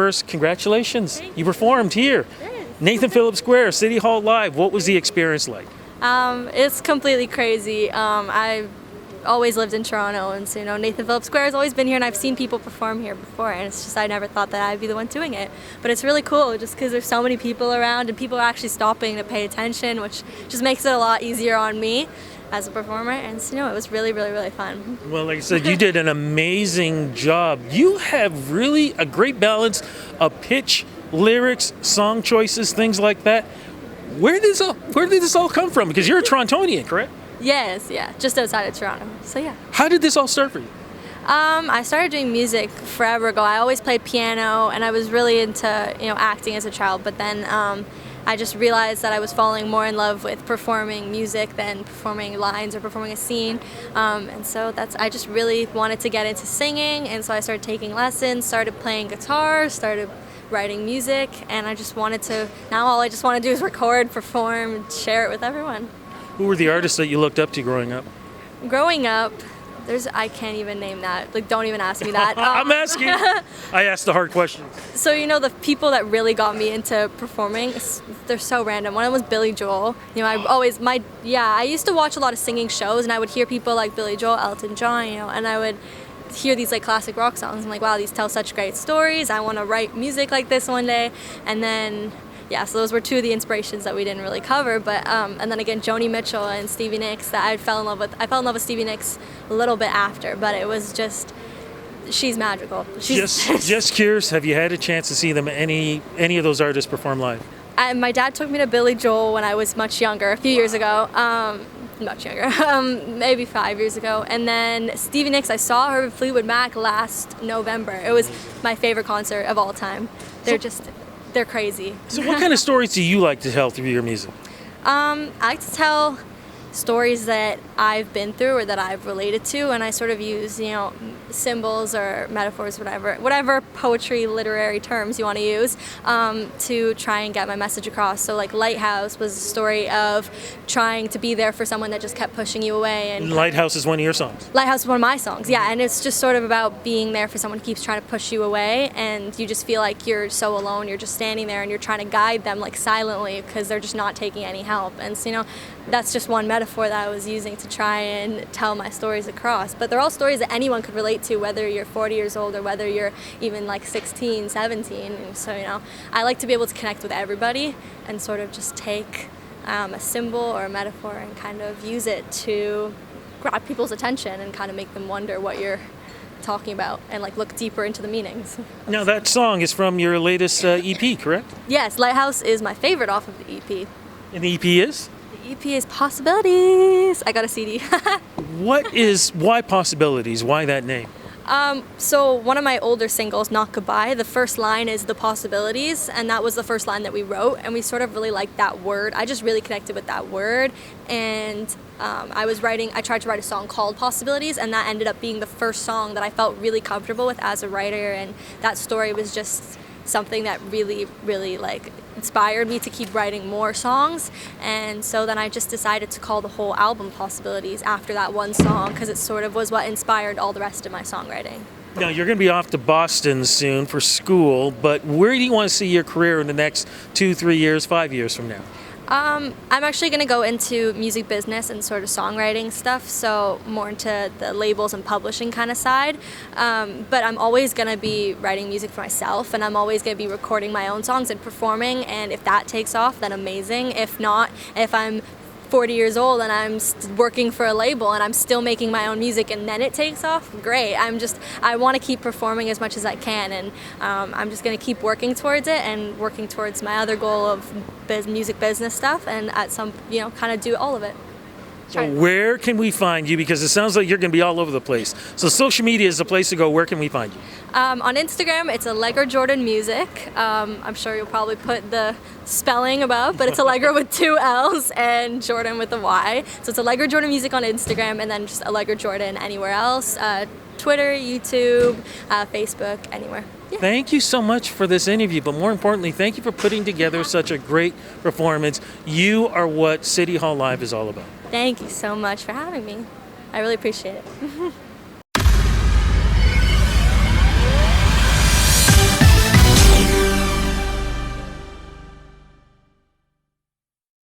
first, congratulations. You performed here. Nathan Phillips Square, City Hall Live. What was the experience like? It's completely crazy. I've always lived in Toronto, and so Nathan Phillips Square has always been here, and I've seen people perform here before, and it's just I never thought that I'd be the one doing it. But it's really cool just because there's so many people around, and people are actually stopping to pay attention, which just makes it a lot easier on me as a performer, and it was really, really, really fun. Well, like I said, you did an amazing job. You have really a great balance of pitch, lyrics, song choices, things like that. Where did this all come from? Because you're a Torontonian, correct? Yes, yeah, just outside of Toronto. So yeah. How did this all start for you? I started doing music forever ago. I always played piano, and I was really into acting as a child. But then I just realized that I was falling more in love with performing music than performing lines or performing a scene. And so I just really wanted to get into singing, and so I started taking lessons, started playing guitar, started writing music, and now all I just want to do is record, perform, and share it with everyone. Who were the artists that you looked up to growing up? Growing up, I can't even name that. Like, don't even ask me that. I'm asking. I asked the hard questions. So, the people that really got me into performing, they're so random. One of them was Billy Joel. I used to watch a lot of singing shows, and I would hear people like Billy Joel, Elton John, and I would hear these like classic rock songs. I'm like, wow, these tell such great stories. I want to write music like this one day. And then so those were two of the inspirations that we didn't really cover. But and then again, Joni Mitchell and Stevie Nicks that I fell in love with. I fell in love with Stevie Nicks a little bit after, but it was just, she's magical. Just curious, have you had a chance to see them any of those artists perform live? My dad took me to Billy Joel when I was much younger, a few years ago. Much younger, maybe 5 years ago. And then Stevie Nicks, I saw her with Fleetwood Mac last November. It was my favorite concert of all time. They're crazy. So what kind of stories do you like to tell through your music? I like to tell stories that I've been through or that I've related to, and I sort of use, symbols or metaphors, whatever poetry, literary terms you want to use, to try and get my message across. So like Lighthouse was a story of trying to be there for someone that just kept pushing you away. And Lighthouse is one of your songs? Lighthouse is one of my songs, yeah, and it's just sort of about being there for someone who keeps trying to push you away, and you just feel like you're so alone, you're just standing there and you're trying to guide them like silently because they're just not taking any help. And so, that's just one metaphor that I was using to try and tell my stories across. But they're all stories that anyone could relate to, whether you're 40 years old or whether you're even like 16, 17. And so, I like to be able to connect with everybody and sort of just take a symbol or a metaphor and kind of use it to grab people's attention and kind of make them wonder what you're talking about and like look deeper into the meanings. Now that song is from your latest EP, correct? Yes, Lighthouse is my favorite off of the EP. And the EP is? The EP is Possibilities. I got a CD. Why Possibilities? Why that name? So one of my older singles, Not Goodbye, the first line is the possibilities, and that was the first line that we wrote, and we sort of really liked that word. I just really connected with that word, and I tried to write a song called Possibilities, and that ended up being the first song that I felt really comfortable with as a writer, and that story was just something that really, really inspired me to keep writing more songs. And so then I just decided to call the whole album Possibilities after that one song, because it sort of was what inspired all the rest of my songwriting. Now you're going to be off to Boston soon for school, but where do you want to see your career in the next 2, 3 years, 5 years from now? I'm actually going to go into music business and sort of songwriting stuff, so more into the labels and publishing kind of side. But I'm always going to be writing music for myself, and I'm always going to be recording my own songs and performing, and if that takes off, then amazing. If not, if I'm 40 years old and I'm working for a label and I'm still making my own music and then it takes off, great. I want to keep performing as much as I can, and I'm just going to keep working towards it and working towards my other goal of music business stuff, and at some, kind of do all of it. So where can we find you? Because it sounds like you're going to be all over the place. So social media is the place to go. Where can we find you? On Instagram, it's Allegra Jordyn Music. I'm sure you'll probably put the spelling above, but it's Allegra with 2 L's and Jordyn with a Y. So it's Allegra Jordyn Music on Instagram, and then just Allegra Jordyn anywhere else. Twitter, YouTube, Facebook, anywhere. Yeah. Thank you so much for this interview, but more importantly, thank you for putting together such a great performance. You are what City Hall Live is all about. Thank you so much for having me. I really appreciate it.